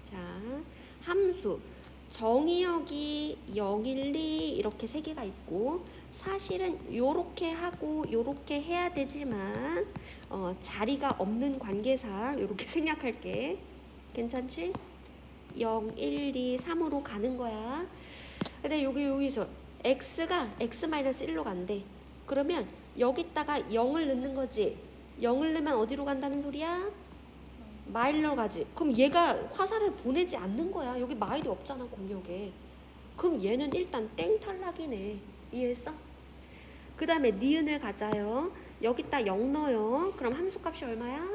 자, 함수. 정의역이 0, 1, 2 이렇게 세 개가 있고 사실은 요렇게 하고 요렇게 해야 되지만 자리가 없는 관계상 요렇게 생략할게. 괜찮지? 0, 1, 2, 3으로 가는 거야. 근데 여기서 x가 x-1로 간대. 그러면 여기다가 0을 넣는 거지. 0을 넣으면 어디로 간다는 소리야? 마일로 가지. 그럼 얘가 화살을 보내지 않는 거야. 여기 마일이 없잖아, 공역에. 그럼 얘는 일단 땡 탈락이네. 이해했어? 그 다음에 니은을 가자요. 여기다 0 넣어요. 그럼 함수값이 얼마야?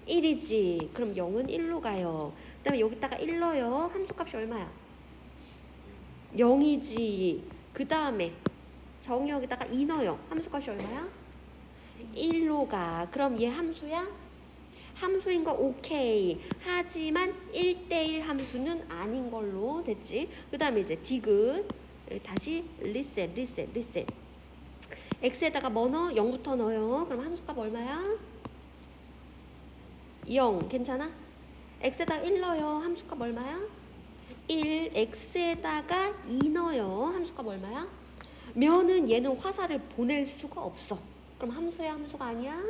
1이지. 그럼 0은 1로 가요. 그 다음에 여기다가 1 넣어요. 함수값이 얼마야? 0이지. 그 다음에 정의 여기다가 2 넣어요. 함수값이 얼마야? 1로 가. 그럼 얘 함수야? 함수인 거 오케이. 하지만 1대1 함수는 아닌 걸로 됐지. 그 다음에 이제 디귿. 다시 리셋. x에다가 뭐 넣어? 0부터 넣어요. 그럼 함수값 얼마야? 0. 괜찮아? x에다가 1 넣어요. 함수값 얼마야? 1. x에다가 2 넣어요. 함수값 얼마야? 면은 얘는 화살을 보낼 수가 없어. 그럼 함수야? 함수가 아니야?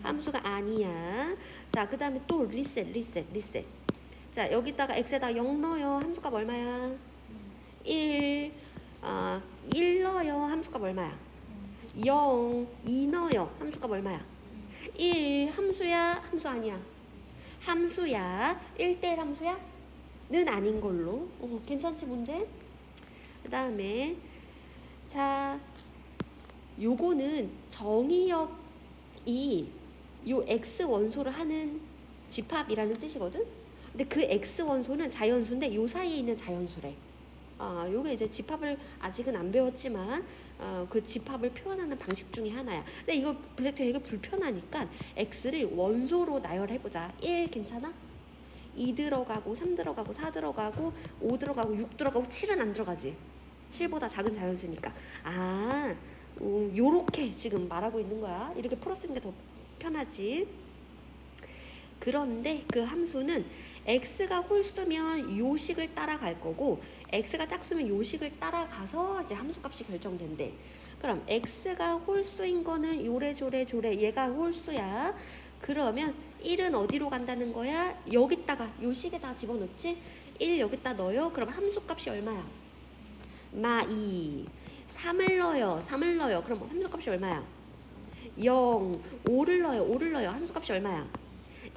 함수가 아니야. 자, 그 다음에 또 리셋. 자, 여기다가 x에다 0 넣어요. 함수값 얼마야? 1. 1 넣어요. 함수값 얼마야? 0. 2 넣어요. 함수값 얼마야? 1. 함수야? 함수 아니야? 함수야. 1대1 함수야? 는 아닌 걸로. 괜찮지, 문제? 그 다음에 자, 요거는 정의역이 요 x 원소를 하는 집합이라는 뜻이거든. 근데 그 x 원소는 자연수인데 요 사이에 있는 자연수래. 요게 이제 집합을 아직은 안 배웠지만 그 집합을 표현하는 방식 중에 하나야. 근데 이거 되게 불편하니까 x를 원소로 나열해보자. 1 괜찮아? 2 들어가고 3 들어가고 4 들어가고 5 들어가고 6 들어가고 7은 안 들어가지. 7보다 작은 자연수니까. 요렇게 지금 말하고 있는 거야. 이렇게 풀어쓰는 게 더 편하지. 그런데 그 함수는 x가 홀수면 요식을 따라갈 거고 x가 짝수면 요식을 따라가서 이제 함수값이 결정된대. 그럼 x가 홀수인 거는 요래조래 얘가 홀수야. 그러면 1은 어디로 간다는 거야? 여기다가 요식에다 집어넣지? 1 여기다 넣어요. 그럼 함수값이 얼마야? 마2. 3을 넣어요. 그럼 함수값이 얼마야? 0. 5를 넣어요. 함수값이 얼마야?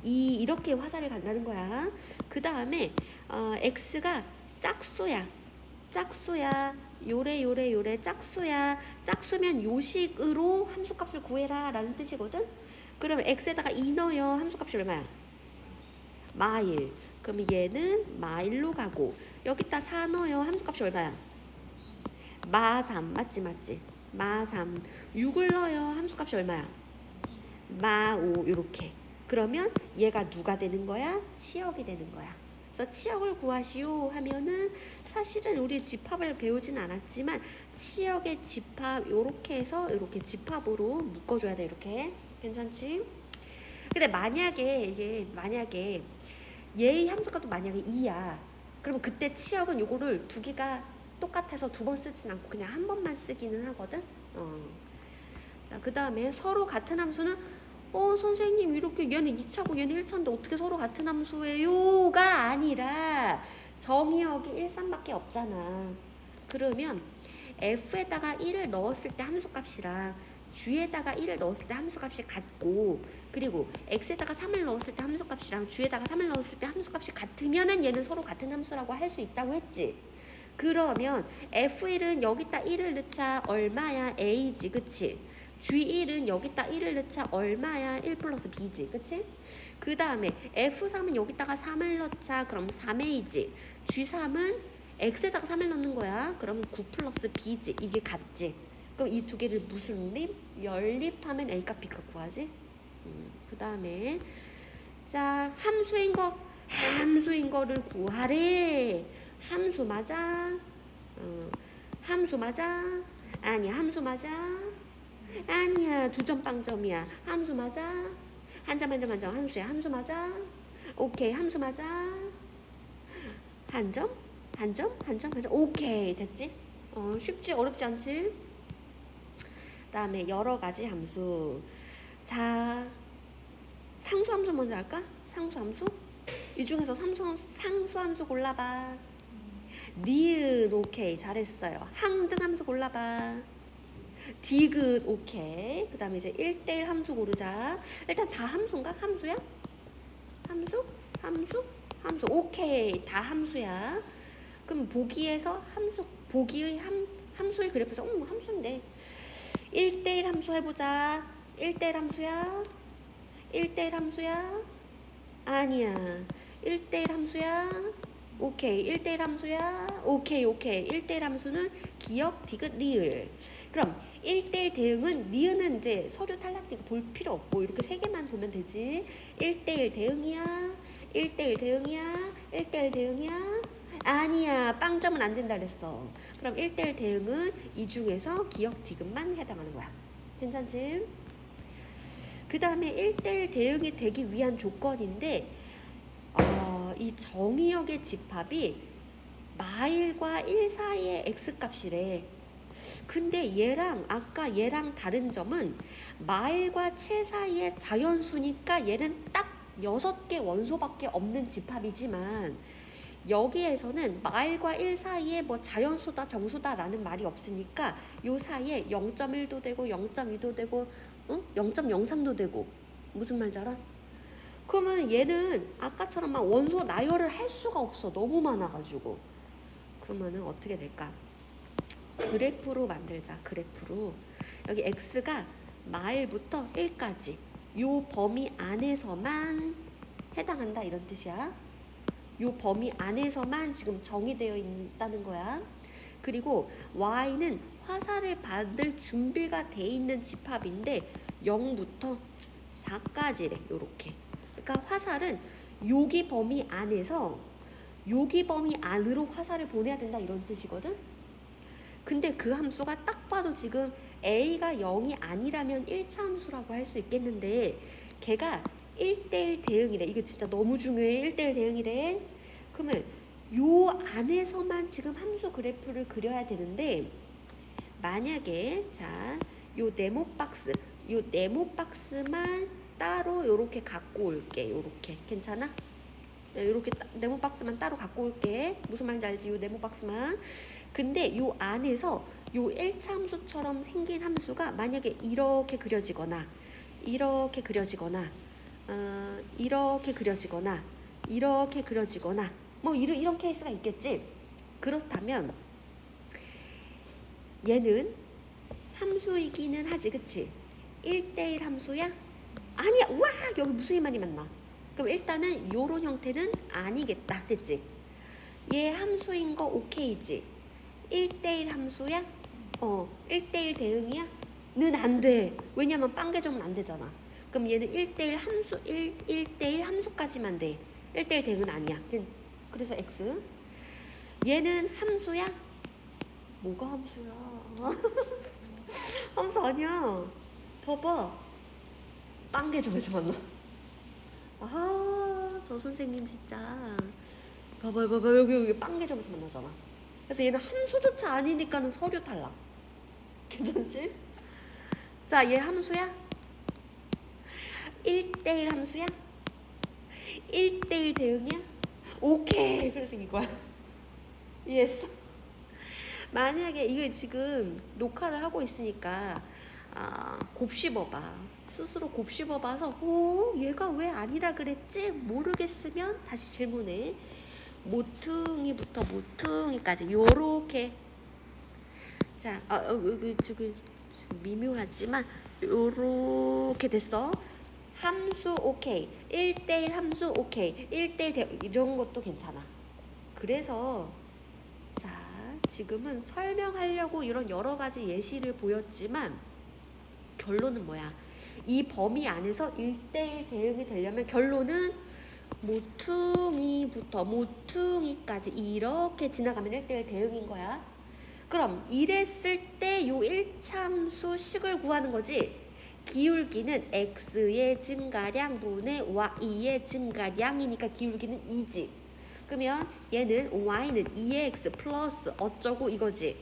2. 이렇게 화살을 간다는 거야. 그 다음에 x가 짝수야. 요래 짝수야. 짝수면 요식으로 함수값을 구해라 라는 뜻이거든. 그러면 x에다가 2 넣어요. 함수값이 얼마야? 마1. 그럼 얘는 마1로 가고 여기다 4 넣어요. 함수값이 얼마야? 마3. 맞지? 마3. 6을 넣어요. 함수값이 얼마야? 마5. 요렇게. 그러면 얘가 누가 되는 거야? 치역이 되는 거야. 그래서 치역을 구하시오 하면은 사실은 우리 집합을 배우진 않았지만 치역의 집합 요렇게 해서 요렇게 집합으로 묶어줘야 돼. 이렇게. 괜찮지? 근데 만약에 얘의 함수값도 만약에 2야. 그러면 그때 치역은 요거를 두 개가 똑같아서 두 번 쓰진 않고 그냥 한 번만 쓰기는 하거든. 자, 그 다음에 서로 같은 함수는 선생님 이렇게 얘는 2차고 얘는 1차인데 어떻게 서로 같은 함수예요가 아니라 정의역이 1, 3밖에 없잖아. 그러면 f에다가 1을 넣었을 때 함수값이랑 g에다가 1을 넣었을 때 함수값이 같고 그리고 x에다가 3을 넣었을 때 함수값이랑 g에다가 3을 넣었을 때 함수값이 같으면은 얘는 서로 같은 함수라고 할 수 있다고 했지. 그러면 f1은 여기다 1을 넣자 얼마야? a지, 그치? g1은 여기다 1을 넣자 얼마야? 1 플러스 b지, 그치? 그 다음에 f3은 여기다가 3을 넣자 그럼 3a지. g3은 x에다가 3을 넣는 거야. 그럼 9 플러스 b지. 이게 같지? 그럼 이 두 개를 무슨 립? 연립하면 a값 b값 구하지? 그 다음에 자, 함수인 거를 구하래. 함수 맞아? 함수 맞아? 아니야. 함수 맞아? 아니야. 2점 빵점이야. 함수 맞아? 한 점 함수야. 함수 맞아? 오케이. 함수 맞아. 한 점, 한 점, 한 점, 한 점. 오케이. 됐지? 쉽지? 어렵지 않지? 다음에 여러 가지 함수. 자, 상수 함수 먼저 할까? 상수 함수? 이 중에서 상수 함수 골라봐. 니은. 오케이. 잘했어요. 항등 함수 골라봐. 디귿. 오케이. 그 다음에 이제 1대1 함수 고르자. 일단 다 함수인가? 함수야? 함수? 함수? 함수. 오케이. 다 함수야. 그럼 보기에서 함수, 보기의 함수의 그래프에서 함수인데 1대1 함수 해보자. 1대1 함수야? 1대1 함수야? 아니야. 1대1 함수야? 오케이. 1대1 함수야? 오케이. 1대1 함수는 기역, 디귿, 리을. 그럼 1대1 대응은 니은은 이제 서류 탈락되고 볼 필요 없고 이렇게 세 개만 보면 되지. 1대1 대응이야? 1대1 대응이야? 1대1 대응이야? 아니야. 빵점은 안 된다 그랬어. 그럼 1대1 대응은 이 중에서 기역, 디귿만 해당하는 거야. 괜찮지? 그 다음에 1대1 대응이 되기 위한 조건인데 이 정의역의 집합이 마일과 1 사이의 x값이래. 근데 얘랑 아까 얘랑 다른 점은 마일과 7 사이의 자연수니까 얘는 딱 6개 원소밖에 없는 집합이지만 여기에서는 마일과 1 사이에 뭐 자연수다 정수다 라는 말이 없으니까 요 사이에 0.1도 되고 0.2도 되고 0.03도 되고 무슨 말인지 알아? 그러면 얘는 아까처럼 막 원소 나열을 할 수가 없어. 너무 많아가지고. 그러면은 어떻게 될까? 그래프로 만들자. 그래프로. 여기 x가 마일부터 1까지 요 범위 안에서만 해당한다 이런 뜻이야. 요 범위 안에서만 지금 정의되어 있다는 거야. 그리고 y는 화살을 받을 준비가 돼 있는 집합인데 0부터 4까지래. 요렇게. 그러니까 화살은 여기 범위 안에서 여기 범위 안으로 화살을 보내야 된다 이런 뜻이거든. 근데 그 함수가 딱 봐도 지금 a가 0이 아니라면 1차 함수라고 할 수 있겠는데 걔가 1대1 대응이래. 이거 진짜 너무 중요해. 1대1 대응이래. 그러면 요 안에서만 지금 함수 그래프를 그려야 되는데 만약에 자, 요 네모 박스만 따로 요렇게 갖고 올게. 요렇게. 괜찮아? 요렇게 네모 박스만 따로 갖고 올게. 무슨 말인지 알지? 요 네모 박스만. 근데 요 안에서 요 1차 함수처럼 생긴 함수가 만약에 이렇게 그려지거나 이렇게 그려지거나 이렇게 그려지거나 이렇게 그려지거나 뭐 이런 케이스가 있겠지. 그렇다면 얘는 함수이기는 하지. 그치? 1대1 함수야? 아니야. 우와, 여기 무슨 말이 맞나? 그럼 일단은 요런 형태는 아니겠다. 됐지? 얘 함수인 거 오케이지? 1대1 함수야? 1대1 대응이야? 는 안 돼. 왜냐면 빵개점은 안 되잖아. 그럼 얘는 1대1 함수, 1대1 함수까지만 돼. 1대1 대응은 아니야. 그래서 X. 얘는 함수야? 뭐가 함수야? 함수 아니야. 봐봐. 빵개점에서 만나. 저 선생님 진짜. 봐봐. 여기 빵개점에서 만나잖아. 그래서 얘는 함수조차 아니니까는 서류 탈락. 괜찮지? 자, 얘 함수야? 1대1 함수야? 1대1 대응이야? 오케이. 그래서 이거야. 이해했어? 만약에 이게 지금 녹화를 하고 있으니까 곱씹어봐. 스스로 곱씹어봐서 얘가 왜 아니라 그랬지? 모르겠으면 다시 질문해. 모퉁이부터 모퉁이까지 요렇게. 자, 저기 미묘하지만 요렇게 됐어. 함수 오케이. 1대1 함수 오케이. 1대1 이런 것도 괜찮아. 그래서 자, 지금은 설명하려고 이런 여러 가지 예시를 보였지만 결론은 뭐야? 이 범위 안에서 1대1 대응이 되려면 결론은 모퉁이부터 모퉁이까지 이렇게 지나가면 1대1 대응인 거야. 그럼 이랬을 때 요 1차 함수 식을 구하는 거지. 기울기는 x의 증가량 분의 y의 증가량이니까 기울기는 2지. 그러면 얘는 y는 2x 플러스 어쩌고 이거지.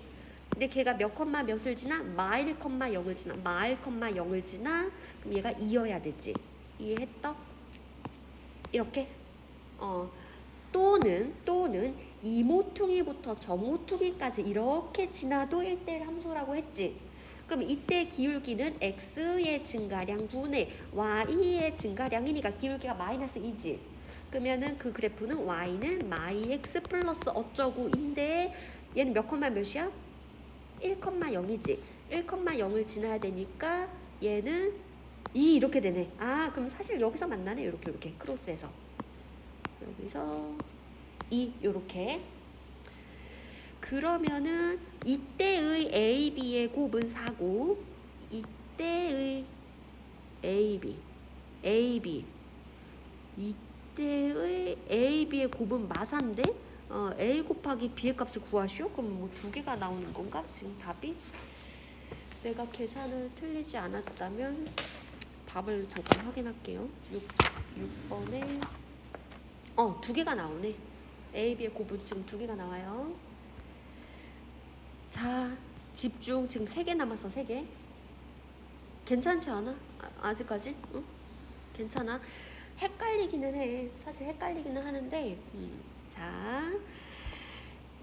근데 걔가 몇 컴마 몇을 지나? 마일 컴마 0을 지나. 마일 컴마 0을 지나. 그럼 얘가 2여야 되지. 이해했어? 이렇게. 또는 이 모퉁이부터 저 모퉁이까지 이렇게 지나도 1대1 함수라고 했지. 그럼 이때 기울기는 x의 증가량 분의 y의 증가량이니까 기울기가 마이너스 2지. 그러면은 그 그래프는 y는 마이 x 플러스 어쩌고인데 얘는 몇 컴마 몇이야? 1,0이지. 1,0을 지나야 되니까 얘는 2 이렇게 되네. 아, 그럼 사실 여기서 만나네. 이렇게 크로스해서 여기서 2 이렇게. 그러면은 이때의 A, B의 곱은 4고 이때의 A, B 이때의 A, B의 곱은 마사인데 A 곱하기 B의 값을 구하시오? 그럼 뭐 두 개가 나오는 건가? 지금 답이? 내가 계산을 틀리지 않았다면 답을 잠깐 확인할게요. 6번에 두 개가 나오네. A, B의 곱은 지금 두 개가 나와요. 자, 집중. 지금 3개 남았어. 3개. 괜찮지 않아? 아직까지? 응? 괜찮아? 헷갈리기는 해. 사실 헷갈리기는 하는데 자,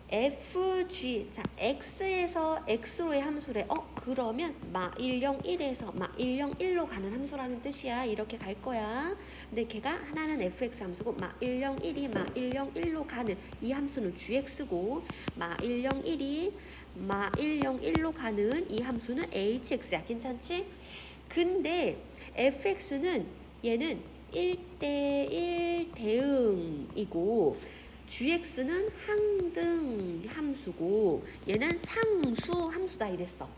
FG. 자, X에서 X로의 함수래. 그러면 마101에서 마101로 가는 함수라는 뜻이야. 이렇게 갈 거야. 근데 걔가 하나는 fx 함수고 마101이 마101로 가는 이 함수는 gx고 마101이 마101로 가는 이 함수는 hx야. 괜찮지? 근데 fx는 얘는 1대1 대응이고 gx는 항등 함수고 얘는 상수 함수다 이랬어.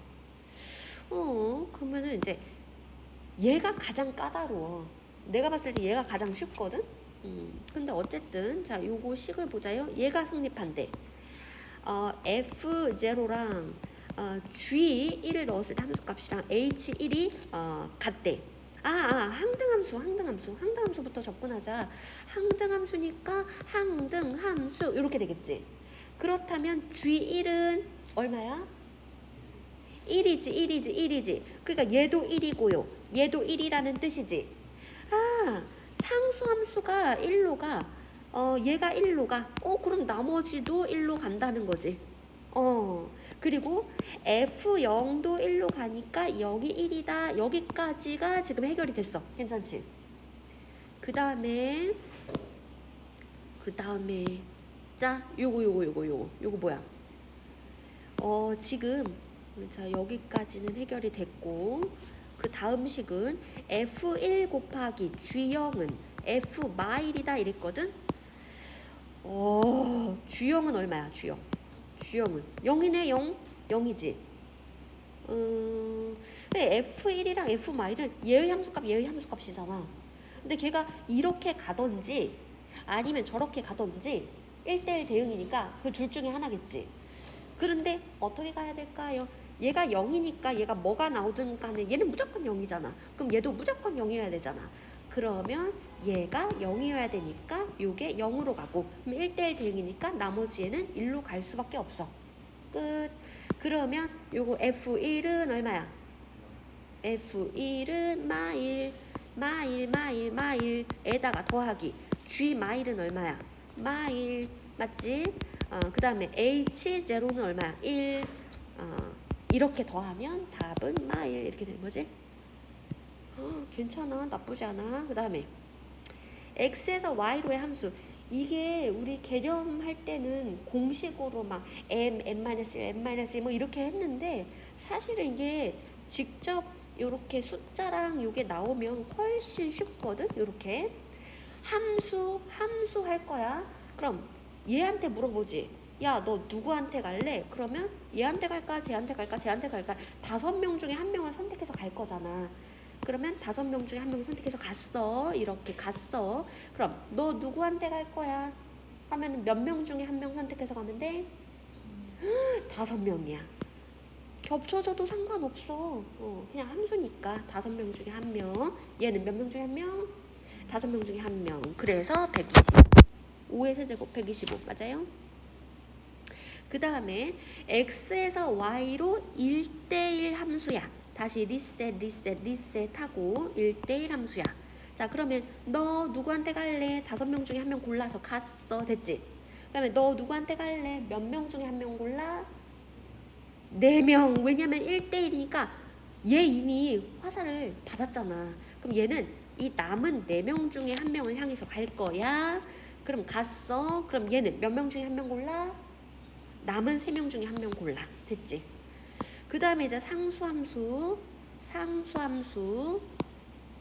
그러면은 이제 얘가 가장 까다로워. 내가 봤을 때 얘가 가장 쉽거든. 근데 어쨌든 자, 요거 식을 보자요. 얘가 성립한대. F0랑 G1을 넣었을 때 함수값이랑 H1이 같대. 항등함수부터 접근하자. 항등함수니까 항등함수 이렇게 되겠지. 그렇다면 G1은 얼마야? 1이지. 그러니까 얘도 1이고요. 얘도 1이라는 뜻이지. 상수함수가 1로 가. 얘가 1로 가. 그럼 나머지도 1로 간다는 거지. 그리고 F0도 1로 가니까 0이 1이다. 여기까지가 지금 해결이 됐어. 괜찮지? 그 다음에 자, 요거 뭐야? 지금 자, 여기까지는 해결이 됐고 그 다음 식은 F1 곱하기 G0은 F 마일이다 이랬거든? G0은 얼마야? G0은 0이네. 0이지. F1이랑 F 마일은 얘의 함수값이잖아. 근데 걔가 이렇게 가던지 아니면 저렇게 가던지 1대1 대응이니까 그 둘 중에 하나겠지. 그런데 어떻게 가야 될까요? 얘가 0이니까 얘가 뭐가 나오든 간에 얘는 무조건 0이잖아. 그럼 얘도 무조건 0이어야 되잖아. 그러면 얘가 0이어야 되니까 요게 0으로 가고 그럼 1대1 대응이니까 나머지 얘는 1로 갈 수밖에 없어. 끝. 그러면 요거 F1은 얼마야? F1은 마일에다가 더하기 G 마일은 얼마야? 마일. 맞지? 그 다음에 H0는 얼마야? 1. 이렇게 더하면 답은 마일 이렇게 되는 거지. 괜찮아. 나쁘지 않아. 그 다음에 x에서 y로의 함수. 이게 우리 개념할 때는 공식으로 막 m-1 뭐 이렇게 했는데 사실은 이게 직접 요렇게 숫자랑 요게 나오면 훨씬 쉽거든. 요렇게 함수 할 거야. 그럼 얘한테 물어보지. 야, 너 누구한테 갈래? 그러면 얘한테 갈까? 쟤한테 갈까? 5명 중에 1명을 선택해서 갈 거잖아. 그러면 5명 중에 1명을 선택해서 갔어. 이렇게 갔어. 그럼 너 누구한테 갈 거야? 하면 몇 명 중에 1명 선택해서 가면 돼? 5명이야. 겹쳐져도 상관없어. 그냥 함수니까 5명 중에 1명. 얘는 몇 명 중에 1명? 5명 중에 1명. 그래서 120. 5의 세제곱 125 맞아요? 그 다음에 x에서 y로 1대1 함수야. 다시 리셋하고 1대1 함수야. 자, 그러면 너 누구한테 갈래? 5명 중에 1명 골라서 갔어. 됐지? 그 다음에 너 누구한테 갈래? 몇 명 중에 1명 골라? 4명. 왜냐면 1대1이니까 얘 이미 화살을 받았잖아. 그럼 얘는 이 남은 4명 중에 1명을 향해서 갈 거야. 그럼 갔어. 그럼 얘는 몇 명 중에 1명 골라? 남은 3명 중에 1명 골라. 됐지? 그 다음에 이제 상수함수.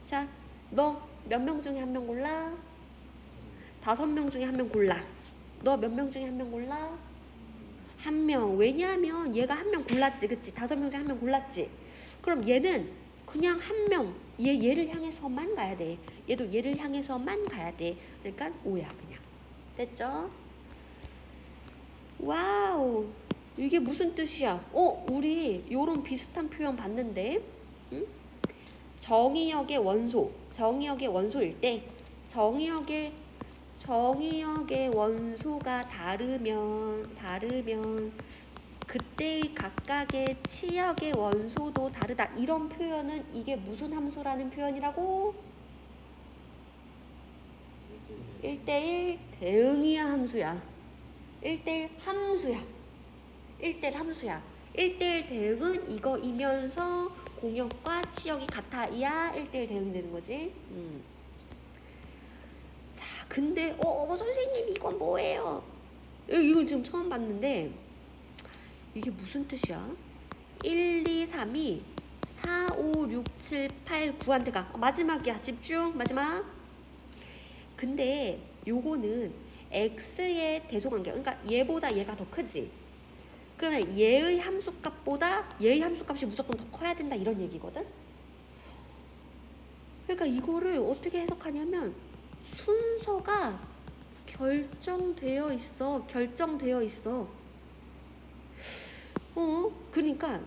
자, 너 몇 명 중에 1명 골라? 5명 중에 1명 골라. 너 몇 명 중에 1명 골라? 1명. 왜냐하면 얘가 1명 골랐지. 그치? 5명 중에 1명 골랐지. 그럼 얘는 그냥 1명. 얘를 향해서만 가야 돼. 얘도 얘를 향해서만 가야 돼. 그러니까 5야 그냥. 됐죠? 와우. 이게 무슨 뜻이야? 우리 요런 비슷한 표현 봤는데, 응? 정의역의 원소일 때, 정의역의 원소가 다르면 그때의 각각의 치역의 원소도 다르다. 이런 표현은 이게 무슨 함수라는 표현이라고? 1대1 대응이야 함수야. 1대1 함수야. 1대1 대응은 이거이면서 공역과 치역이 같아야 1대1 대응이 되는 거지. 자, 근데 선생님 이건 뭐예요? 이걸 지금 처음 봤는데 이게 무슨 뜻이야? 1, 2, 3이 4, 5, 6, 7, 8, 9한테 가. 마지막이야. 집중. 마지막. 근데 요거는 x의 대소관계. 그러니까 얘보다 얘가 더 크지. 그러면 얘의 함수값보다 얘의 함수값이 무조건 더 커야 된다 이런 얘기거든. 그러니까 이거를 어떻게 해석하냐면 순서가 결정되어 있어. 그러니까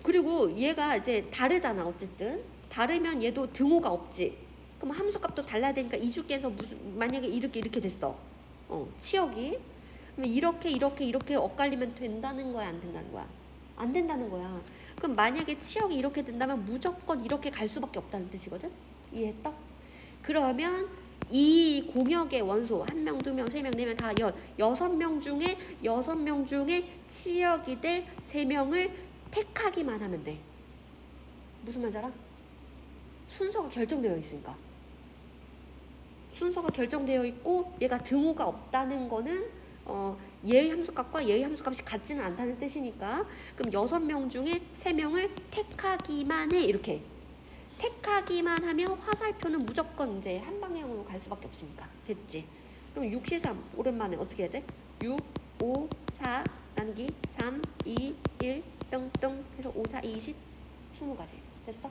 그리고 얘가 이제 다르잖아. 어쨌든 다르면 얘도 등호가 없지. 그럼 함수값도 달라야 되니까 이 중에서 만약에 이렇게 됐어. 치역이 그럼 이렇게 엇갈리면 된다는 거야, 안 된다는 거야? 안 된다는 거야. 그럼 만약에 치역이 이렇게 된다면 무조건 이렇게 갈 수밖에 없다는 뜻이거든. 이해했다? 그러면 이 공역의 원소 1명, 2명, 3명, 4명 다 6명 중에 치역이 될 3명을 택하기만 하면 돼. 무슨 말인지 알아? 순서가 결정되어 있으니까. 순서가 결정되어 있고 얘가 등호가 없다는 거는 얘의 함수값과 얘의 함수값이 같지는 않다는 뜻이니까 그럼 6명 중에 3명을 택하기만 해. 이렇게 택하기만 하면 화살표는 무조건 이제 한 방향으로 갈 수밖에 없으니까. 됐지? 그럼 6, 3 오랜만에 어떻게 해야 돼? 6, 5, 4 나누기 3, 2, 1 뚱뚱 해서 5, 4, 20 20가지 됐어?